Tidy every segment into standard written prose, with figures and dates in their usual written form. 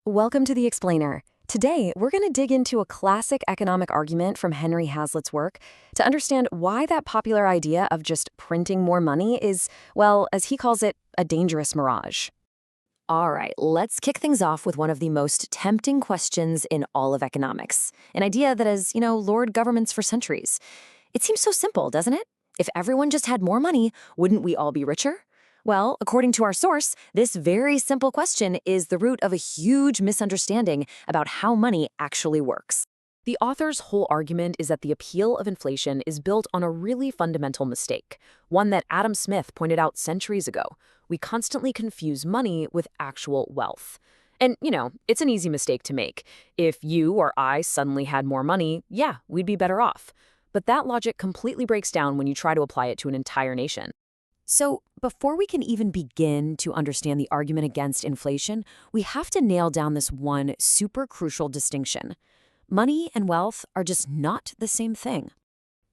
Welcome to The Explainer. Today, we're going to dig into a classic economic argument from Henry Hazlitt's work to understand why that popular idea of just printing more money is, well, as he calls it, a dangerous mirage. All right, let's kick things off with one of the most tempting questions in all of economics, an idea that has, lured governments for centuries. It seems so simple, doesn't it? If everyone just had more money, wouldn't we all be richer? Well, according to our source, this very simple question is the root of a huge misunderstanding about how money actually works. The author's whole argument is that the appeal of inflation is built on a really fundamental mistake, one that Adam Smith pointed out centuries ago. We constantly confuse money with actual wealth. And, it's an easy mistake to make. If you or I suddenly had more money, yeah, we'd be better off. But that logic completely breaks down when you try to apply it to an entire nation. So, before we can even begin to understand the argument against inflation, we have to nail down this one super crucial distinction. Money and wealth are just not the same thing.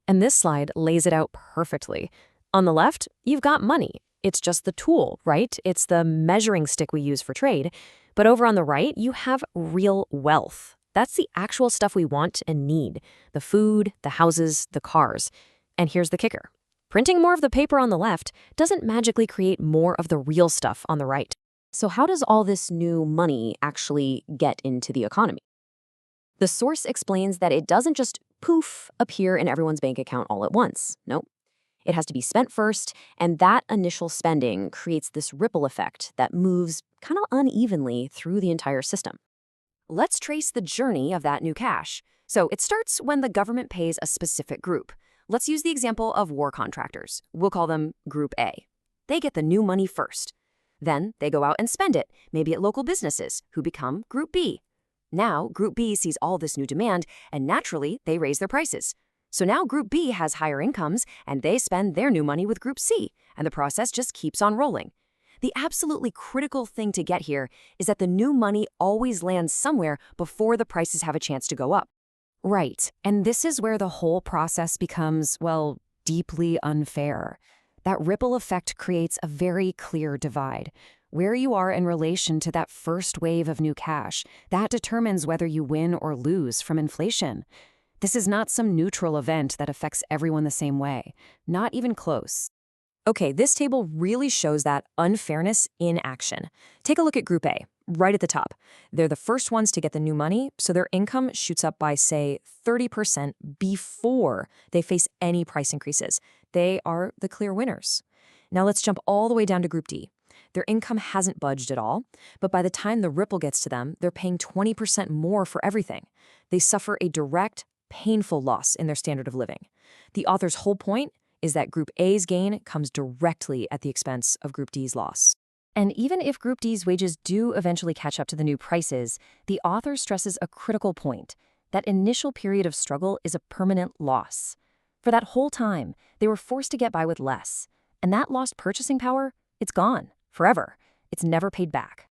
And this slide lays it out perfectly. On the left, you've got money. It's just the tool, right? It's the measuring stick we use for trade. But over on the right, you have real wealth. That's the actual stuff we want and need. The food, the houses, the cars. And here's the kicker. Printing more of the paper on the left doesn't magically create more of the real stuff on the right. So how does all this new money actually get into the economy? The source explains that it doesn't just poof appear in everyone's bank account all at once. Nope. It has to be spent first, and that initial spending creates this ripple effect that moves kind of unevenly through the entire system. Let's trace the journey of that new cash. So it starts when the government pays a specific group. Let's use the example of war contractors. We'll call them Group A. They get the new money first. Then they go out and spend it, maybe at local businesses, who become Group B. Now, Group B sees all this new demand, and naturally, they raise their prices. So now Group B has higher incomes, and they spend their new money with Group C, and the process just keeps on rolling. The absolutely critical thing to get here is that the new money always lands somewhere before the prices have a chance to go up. Right, and this is where the whole process becomes, well, deeply unfair. That ripple effect creates a very clear divide. Where you are in relation to that first wave of new cash, that determines whether you win or lose from inflation. This is not some neutral event that affects everyone the same way, not even close. Okay, this table really shows that unfairness in action. Take a look at Group A, right at the top. They're the first ones to get the new money, so their income shoots up by, say, 30% before they face any price increases. They are the clear winners. Now let's jump all the way down to Group D. Their income hasn't budged at all, but by the time the ripple gets to them, they're paying 20% more for everything. They suffer a direct, painful loss in their standard of living. The author's whole point is that Group A's gain comes directly at the expense of Group D's loss. And even if Group D's wages do eventually catch up to the new prices, the author stresses a critical point. That initial period of struggle is a permanent loss. For that whole time, they were forced to get by with less. And that lost purchasing power, it's gone, forever. It's never paid back.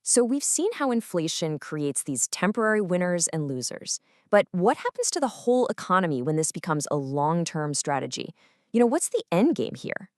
So we've seen how inflation creates these temporary winners and losers. But what happens to the whole economy when this becomes a long-term strategy? What's the end game here?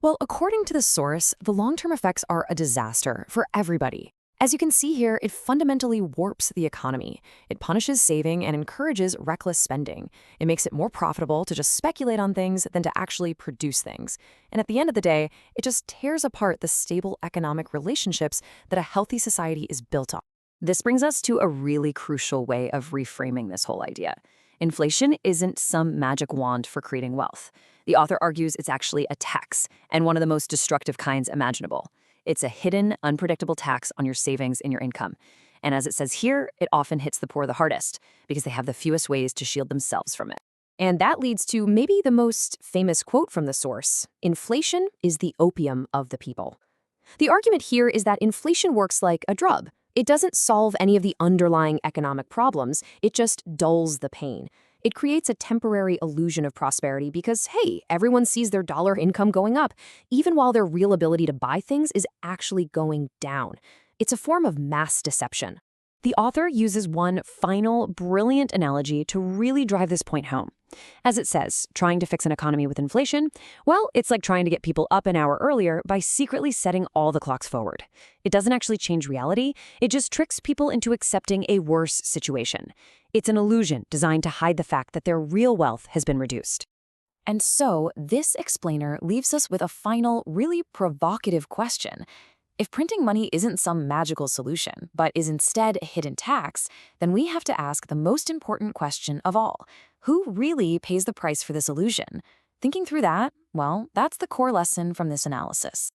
Well, according to the source, the long-term effects are a disaster for everybody. As you can see here, it fundamentally warps the economy. It punishes saving and encourages reckless spending. It makes it more profitable to just speculate on things than to actually produce things. And at the end of the day, it just tears apart the stable economic relationships that a healthy society is built on. This brings us to a really crucial way of reframing this whole idea. Inflation isn't some magic wand for creating wealth. The author argues it's actually a tax, and one of the most destructive kinds imaginable. It's a hidden, unpredictable tax on your savings and your income. And as it says here, it often hits the poor the hardest because they have the fewest ways to shield themselves from it. And that leads to maybe the most famous quote from the source: inflation is the opium of the people. The argument here is that inflation works like a drug. It doesn't solve any of the underlying economic problems, it just dulls the pain. It creates a temporary illusion of prosperity because, hey, everyone sees their dollar income going up, even while their real ability to buy things is actually going down. It's a form of mass deception. The author uses one final, brilliant analogy to really drive this point home. As it says, trying to fix an economy with inflation, well, it's like trying to get people up an hour earlier by secretly setting all the clocks forward. It doesn't actually change reality, it just tricks people into accepting a worse situation. It's an illusion designed to hide the fact that their real wealth has been reduced. And so, this explainer leaves us with a final, really provocative question. If printing money isn't some magical solution, but is instead a hidden tax, then we have to ask the most important question of all. Who really pays the price for this illusion? Thinking through that, well, that's the core lesson from this analysis.